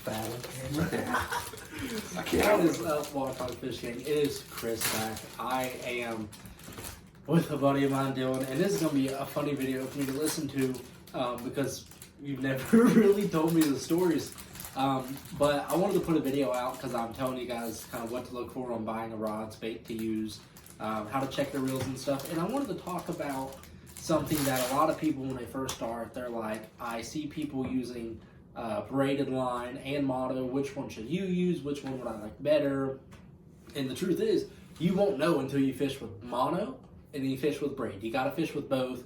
bad on camera. I can't. That is Water Talk Fish Gang. It is Chris back. I am with a buddy of mine, Dylan, and this is going to be a funny video for me to listen to because you've never really told me the stories. But I wanted to put a video out because I'm telling you guys kind of what to look for on buying a rod, bait to use, how to check their reels and stuff. And I wanted to talk about something that a lot of people, when they first start, they're like, I see people using braided line and mono. Which one should you use? Which one would I like better? And the truth is, you won't know until you fish with mono and then you fish with braid. You got to fish with both.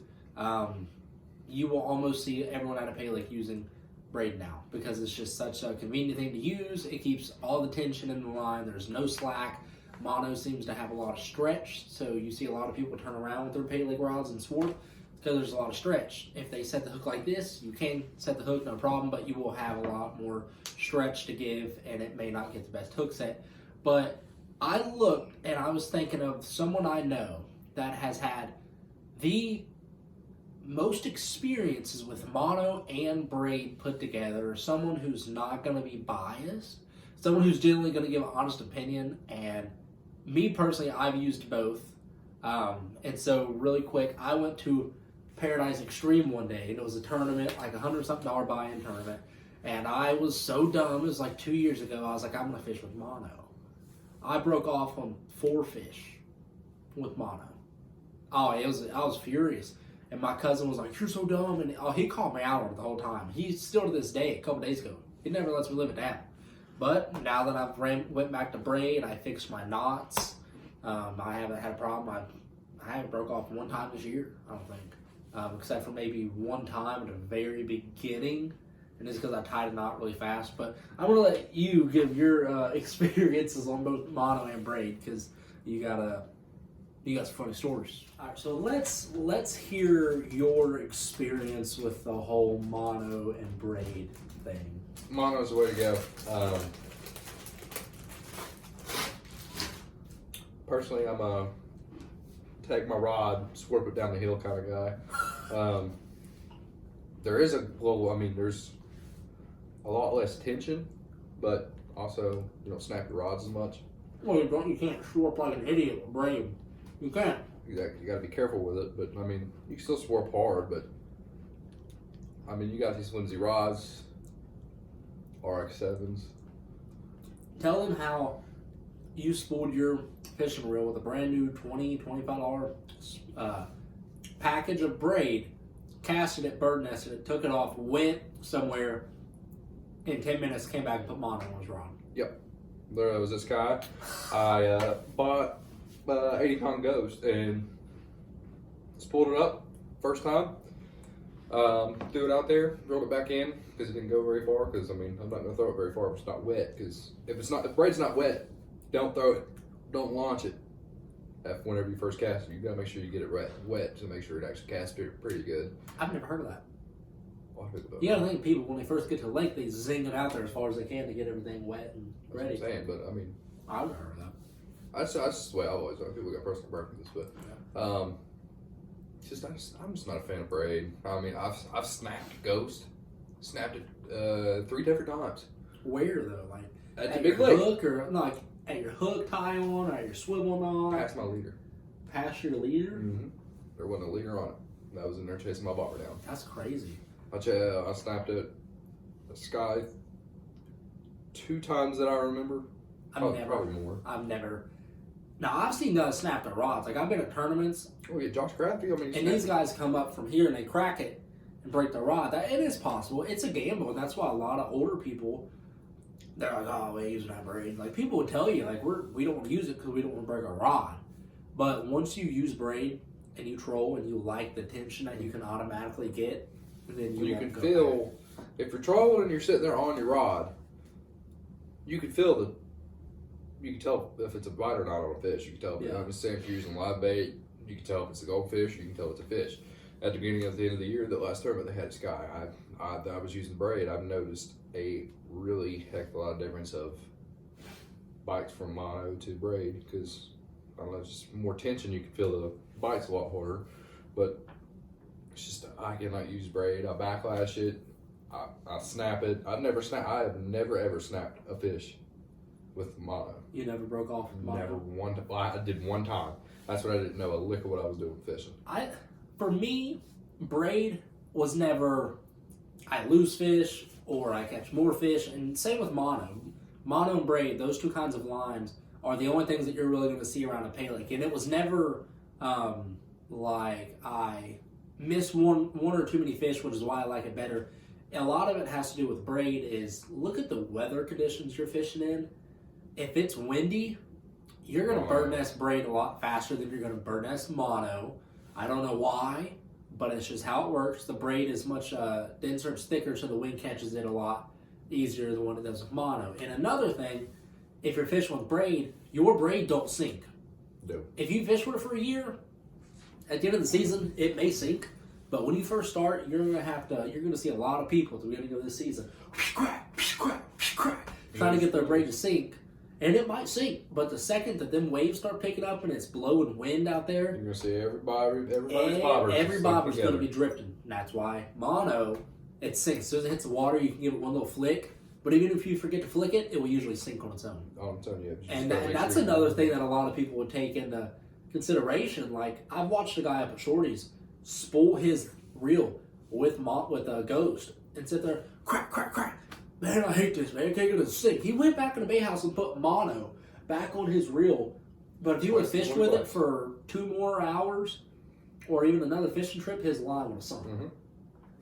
You will almost see everyone at a Paylake using braid now because it's just such a convenient thing to use. It keeps all the tension in the line. There's no slack. Mono seems to have a lot of stretch, so you see a lot of people turn around with their Paylake rods and swarf because there's a lot of stretch. If they set the hook like this, you can set the hook, no problem, but you will have a lot more stretch to give, and it may not get the best hook set. But I looked, and I was thinking of someone I know that has had the most experiences with mono and braid put together, someone who's not going to be biased, someone who's generally going to give an honest opinion. And me personally, I've used both. And so really quick, I went to Paradise Extreme one day, and it was a tournament, like $100-something buy-in tournament. And I was so dumb, it was like 2 years ago, I was like, I'm going to fish with mono. I broke off on 4 fish with mono. Oh, I was furious. And my cousin was like, you're so dumb. And he called me out on it the whole time. He still to this day, a couple days ago, he never lets me live it down. But now that I've went back to braid, I fixed my knots. I haven't had a problem. I haven't broke off one time this year, I don't think. Except for maybe one time at the very beginning. And it's because I tied a knot really fast. But I'm going to let you give your experiences on both mono and braid because you got some funny stories. All right, so let's hear your experience with the whole mono and braid thing. Mono's the way to go. Personally, I'm a take my rod, swerve it down the hill kind of guy. There is a little, there's a lot less tension, but also you don't snap your rods as much. Well, you can't swarp like an idiot with braid. You can't. Exactly. You got to be careful with it, but you can still swarp hard. But you got these flimsy rods, RX7s. Tell them how you spooled your fishing reel with a brand new $25 package of braid, casted it, bird nested it, took it off, went somewhere, in 10 minutes came back and put mono on his rod. Yep. There was this guy. I bought 80-pound Ghost and spooled it up first time. Threw it out there, rolled it back in because it didn't go very far. Because I'm not going to throw it very far if it's not wet. Because if braid's not wet, don't throw it, don't launch it. Whenever you first cast it, you got to make sure you get it wet to make sure it actually casts pretty good. I've never heard of that. Well, you got to think people when they first get to the lake, they zing it out there as far as they can to get everything wet and ready. That's what I'm saying, but I've never heard of that. That's just the way I've always done. People got personal preferences, but I'm just not a fan of braid. I've snapped Ghost, snapped it 3 different times. Where though? Like at the your big lake, hook, or no, like at your hook tie on, or at your swivel knot? past my leader. Past your leader? Mm-hmm. There wasn't a leader on it. I was in there chasing my bobber down. That's crazy. I snapped it at Sky 2 times that I remember. Probably more. I've never. Now, I've seen guys snap their rods. Like, I've been at tournaments. Oh, yeah, Josh Crafty. And these guys come up from here and they crack it and break the rod. It is possible. It's a gamble. And that's why a lot of older people, they're like, oh, we're using that braid. Like, people would tell you, like, we don't want to use it because we don't want to break our rod. But once you use braid and you troll and you like the tension that you can automatically get, then you can feel, if you're trolling and you're sitting there on your rod, you can feel you can tell if it's a bite or not on a fish. You can tell. Yeah. I'm just saying, if you're using live bait, you can tell if it's a goldfish. You can tell it's a fish. At the beginning of the end of the year, that last tournament they had a Sky. I was using braid. I've noticed a really heck of a lot of difference of bites from mono to braid because I don't know, just more tension. You can feel the bites a lot harder, but it's just I cannot use braid. I backlash it. I snap it. I have never ever snapped a fish with mono. You never broke off with mono? Never one time. Well, I did one time. That's what I didn't know a lick of what I was doing fishing. For me, braid was never, I lose fish or I catch more fish, and same with mono. Mono and braid, those two kinds of lines are the only things that you're really going to see around a Paylake. And it was never like I missed one or too many fish, which is why I like it better. A lot of it has to do with braid is look at the weather conditions you're fishing in. If it's windy, you're going to bird nest braid a lot faster than you're going to bird nest mono. I don't know why, but it's just how it works. The braid is much denser, it's thicker, so the wind catches it a lot easier than what it does with mono. And another thing, if you're fishing with braid, your braid don't sink. No. If you fish with it for a year, at the end of the season, it may sink. But when you first start, you're gonna see a lot of people at the beginning of this season trying to get their braid to sink. And it might sink, but the second that them waves start picking up and it's blowing wind out there, you're gonna see everybody's bobber's gonna be drifting. And that's why mono, it sinks. As soon as it hits the water, you can give it one little flick. But even if you forget to flick it, it will usually sink on its own. Oh, I'm telling you. And that's another thing that a lot of people would take into consideration. Like, I've watched a guy up at Shorty's spool his reel with a ghost and sit there, crack, crack, crack. Man, I hate this, man. I can't get it to sink. He went back in the bait house and put mono back on his reel. But if he would have fished with it for 2 more hours or even another fishing trip, his line would have sunk. Mm-hmm.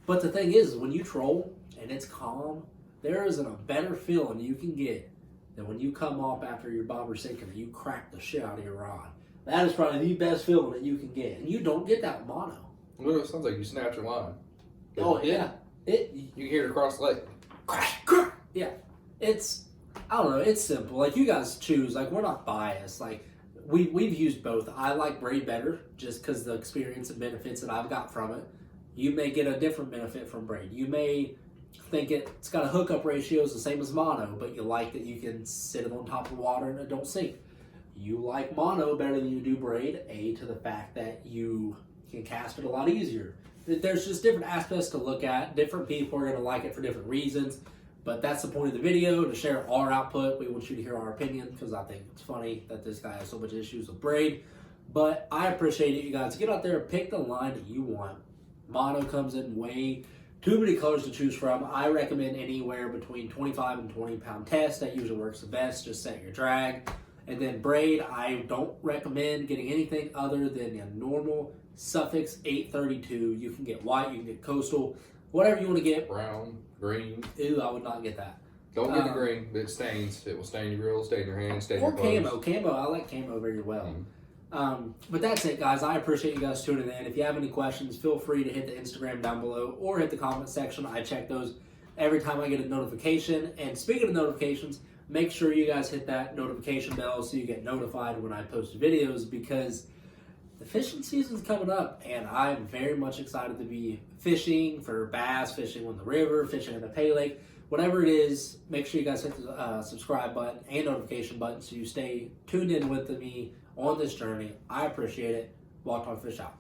But the thing is, when you troll and it's calm, there isn't a better feeling you can get than when you come off after your bobber sinking and you crack the shit out of your rod. That is probably the best feeling that you can get. And you don't get that with mono. Well, it sounds like you snapped your line. Oh, yeah. You can hear it across the lake. Yeah. I don't know, it's simple. Like, you guys choose. Like, we're not biased. Like, we've used both. I like braid better just because the experience and benefits that I've got from it. You may get a different benefit from braid. You may think it's got a hookup ratios the same as mono, but you like that you can sit it on top of the water and it don't sink. You like mono better than you do braid, to the fact that you can cast it a lot easier. There's just different aspects to look at. Different people are going to like it for different reasons, but that's the point of the video, to share our output. We want you to hear our opinion because I think it's funny that this guy has so much issues with braid. But I appreciate it, you guys. Get out there, pick the line that you want. Mono comes in way too many colors to choose from. I recommend anywhere between 25 and 20 pound test. That usually works the best. Just set your drag. And then braid, I don't recommend getting anything other than a normal Suffix 832. You can get white, you can get coastal, whatever you want to get. Brown, green. Ew, I would not get that. Don't get the green. It stains. It will stain your reel, stain your hands, stain your clothes. Or camo. I like camo very well. But that's it, guys. I appreciate you guys tuning in. If you have any questions, feel free to hit the Instagram down below or hit the comment section. I check those every time I get a notification. And speaking of notifications, make sure you guys hit that notification bell so you get notified when I post videos, because the fishing season's coming up and I'm very much excited to be fishing for bass, fishing on the river, fishing in the Paylake, whatever it is. Make sure you guys hit the subscribe button and notification button so you stay tuned in with me on this journey. I appreciate it. Walk on Fish out.